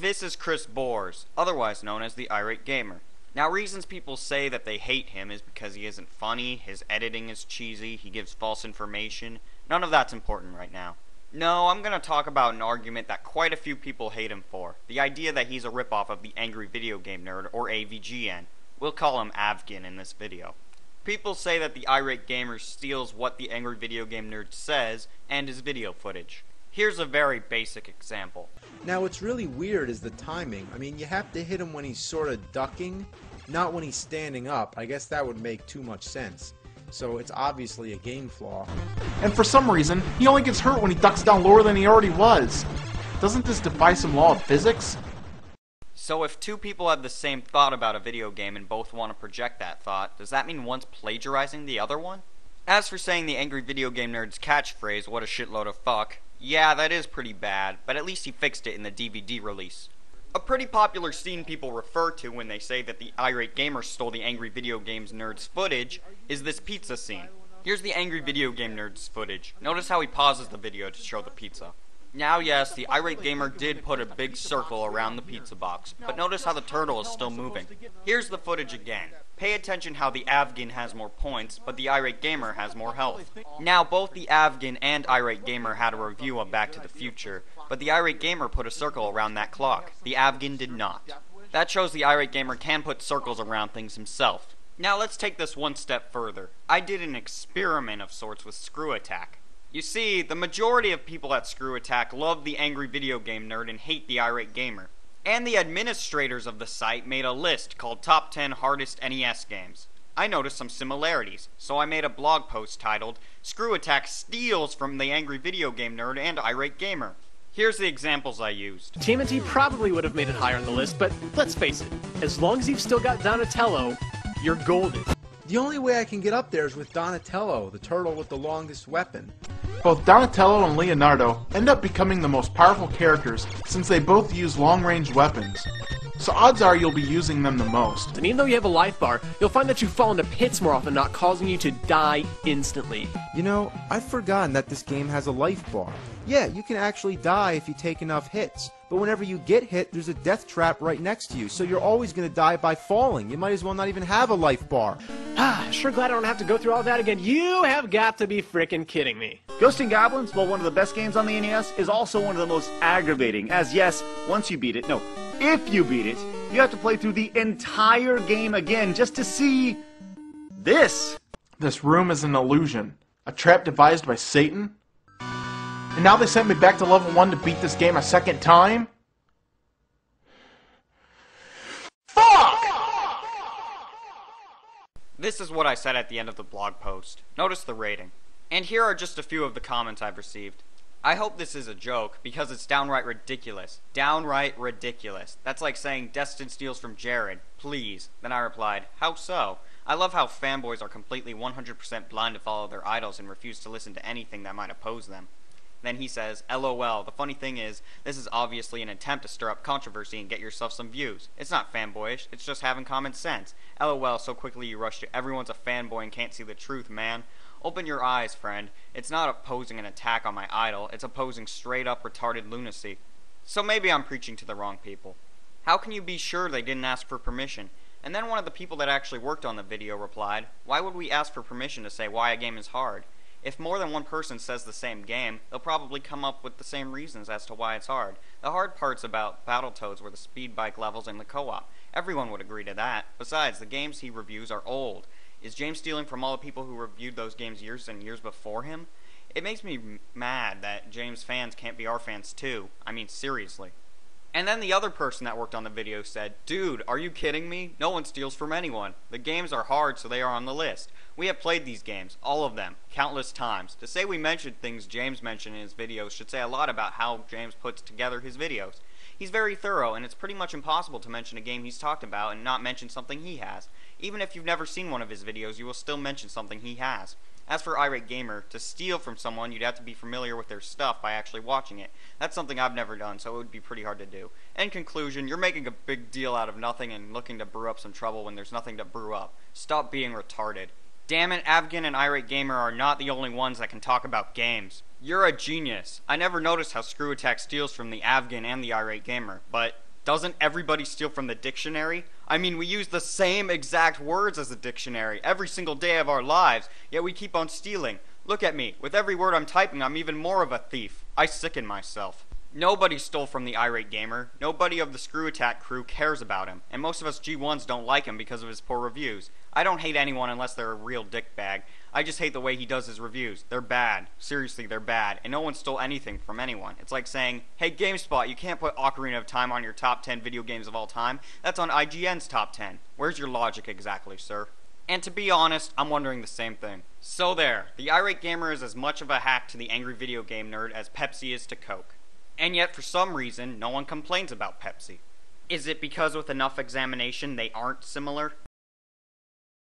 This is Chris Bors, otherwise known as the Irate Gamer. Now, reasons people say that they hate him is because he isn't funny, his editing is cheesy, he gives false information. None of that's important right now. No, I'm going to talk about an argument that quite a few people hate him for. The idea that he's a ripoff of the Angry Video Game Nerd, or AVGN. We'll call him Avgin in this video. People say that the Irate Gamer steals what the Angry Video Game Nerd says and his video footage. Here's a very basic example. Now what's really weird is the timing. I mean, you have to hit him when he's sort of ducking, not when he's standing up. I guess that would make too much sense. So it's obviously a game flaw. And for some reason, he only gets hurt when he ducks down lower than he already was. Doesn't this defy some law of physics? So if two people have the same thought about a video game and both want to project that thought, does that mean one's plagiarizing the other one? As for saying the Angry Video Game Nerd's catchphrase, what a shitload of fuck, yeah, that is pretty bad, but at least he fixed it in the DVD release. A pretty popular scene people refer to when they say that the Irate Gamer stole the Angry Video Games Nerd's footage is this pizza scene. Here's the Angry Video Game Nerd's footage. Notice how he pauses the video to show the pizza. Now yes, the Irate Gamer did put a big circle around the pizza box, but notice how the turtle is still moving. Here's the footage again. Pay attention how the Avgin has more points, but the Irate Gamer has more health. Now both the Avgin and Irate Gamer had a review of Back to the Future, but the Irate Gamer put a circle around that clock. The Avgin did not. That shows the Irate Gamer can put circles around things himself. Now let's take this one step further. I did an experiment of sorts with Screw Attack. You see, the majority of people at Screw Attack love the Angry Video Game Nerd and hate the Irate Gamer. And the administrators of the site made a list called Top 10 Hardest NES Games. I noticed some similarities, so I made a blog post titled, Screw Attack Steals from the Angry Video Game Nerd and Irate Gamer. Here's the examples I used. TMNT probably would have made it higher on the list, but let's face it, as long as you've still got Donatello, you're golden. The only way I can get up there is with Donatello, the turtle with the longest weapon. Both Donatello and Leonardo end up becoming the most powerful characters since they both use long-range weapons. So odds are you'll be using them the most. And even though you have a life bar, you'll find that you fall into pits more often, not causing you to die instantly. You know, I've forgotten that this game has a life bar. Yeah, you can actually die if you take enough hits, but whenever you get hit, there's a death trap right next to you, so you're always going to die by falling. You might as well not even have a life bar. Sure glad I don't have to go through all that again. You have got to be frickin' kidding me. Ghosts 'n Goblins, while one of the best games on the NES, is also one of the most aggravating, as yes, once you beat it, no, if you beat it, you have to play through the entire game again just to see this. This room is an illusion, a trap devised by Satan. And now they sent me back to level 1 to beat this game a second time? Fuck! This is what I said at the end of the blog post. Notice the rating. And here are just a few of the comments I've received. I hope this is a joke, because it's downright ridiculous. Downright ridiculous. That's like saying Destin steals from Jared. Please. Then I replied, how so? I love how fanboys are completely 100% blind to follow their idols and refuse to listen to anything that might oppose them. Then he says, LOL, the funny thing is, this is obviously an attempt to stir up controversy and get yourself some views. It's not fanboyish, it's just having common sense. LOL, so quickly you rush to everyone's a fanboy and can't see the truth, man. Open your eyes, friend. It's not opposing an attack on my idol, it's opposing straight up retarded lunacy. So maybe I'm preaching to the wrong people. How can you be sure they didn't ask for permission? And then one of the people that actually worked on the video replied, why would we ask for permission to say why a game is hard? If more than one person says the same game, they'll probably come up with the same reasons as to why it's hard. The hard parts about Battletoads were the speed bike levels and the co-op. Everyone would agree to that. Besides, the games he reviews are old. Is James stealing from all the people who reviewed those games years and years before him? It makes me mad that James fans can't be our fans too. I mean, seriously. And then the other person that worked on the video said, dude, are you kidding me? No one steals from anyone. The games are hard, so they are on the list. We have played these games, all of them, countless times. To say we mentioned things James mentioned in his videos should say a lot about how James puts together his videos. He's very thorough, and it's pretty much impossible to mention a game he's talked about and not mention something he has. Even if you've never seen one of his videos, you will still mention something he has. As for Irate Gamer, to steal from someone, you'd have to be familiar with their stuff by actually watching it. That's something I've never done, so it would be pretty hard to do. In conclusion, you're making a big deal out of nothing and looking to brew up some trouble when there's nothing to brew up. Stop being retarded. Damn it, Avgin and Irate Gamer are not the only ones that can talk about games. You're a genius. I never noticed how Screw Attack steals from the Avgin and the Irate Gamer, but Doesn't everybody steal from the dictionary? I mean, we use the same exact words as the dictionary every single day of our lives, yet we keep on stealing. Look at me. With every word I'm typing, I'm even more of a thief. I sicken myself. Nobody stole from the Irate Gamer. Nobody of the Screw Attack crew cares about him, and most of us G1s don't like him because of his poor reviews. I don't hate anyone unless they're a real dickbag. I just hate the way he does his reviews. They're bad. Seriously, they're bad, and no one stole anything from anyone. It's like saying, hey GameSpot, you can't put Ocarina of Time on your top 10 video games of all time. That's on IGN's top 10. Where's your logic exactly, sir? And to be honest, I'm wondering the same thing. So there, the Irate Gamer is as much of a hack to the angry video game nerd as Pepsi is to Coke. And yet, for some reason, no one complains about Pepsi. Is it because with enough examination they aren't similar?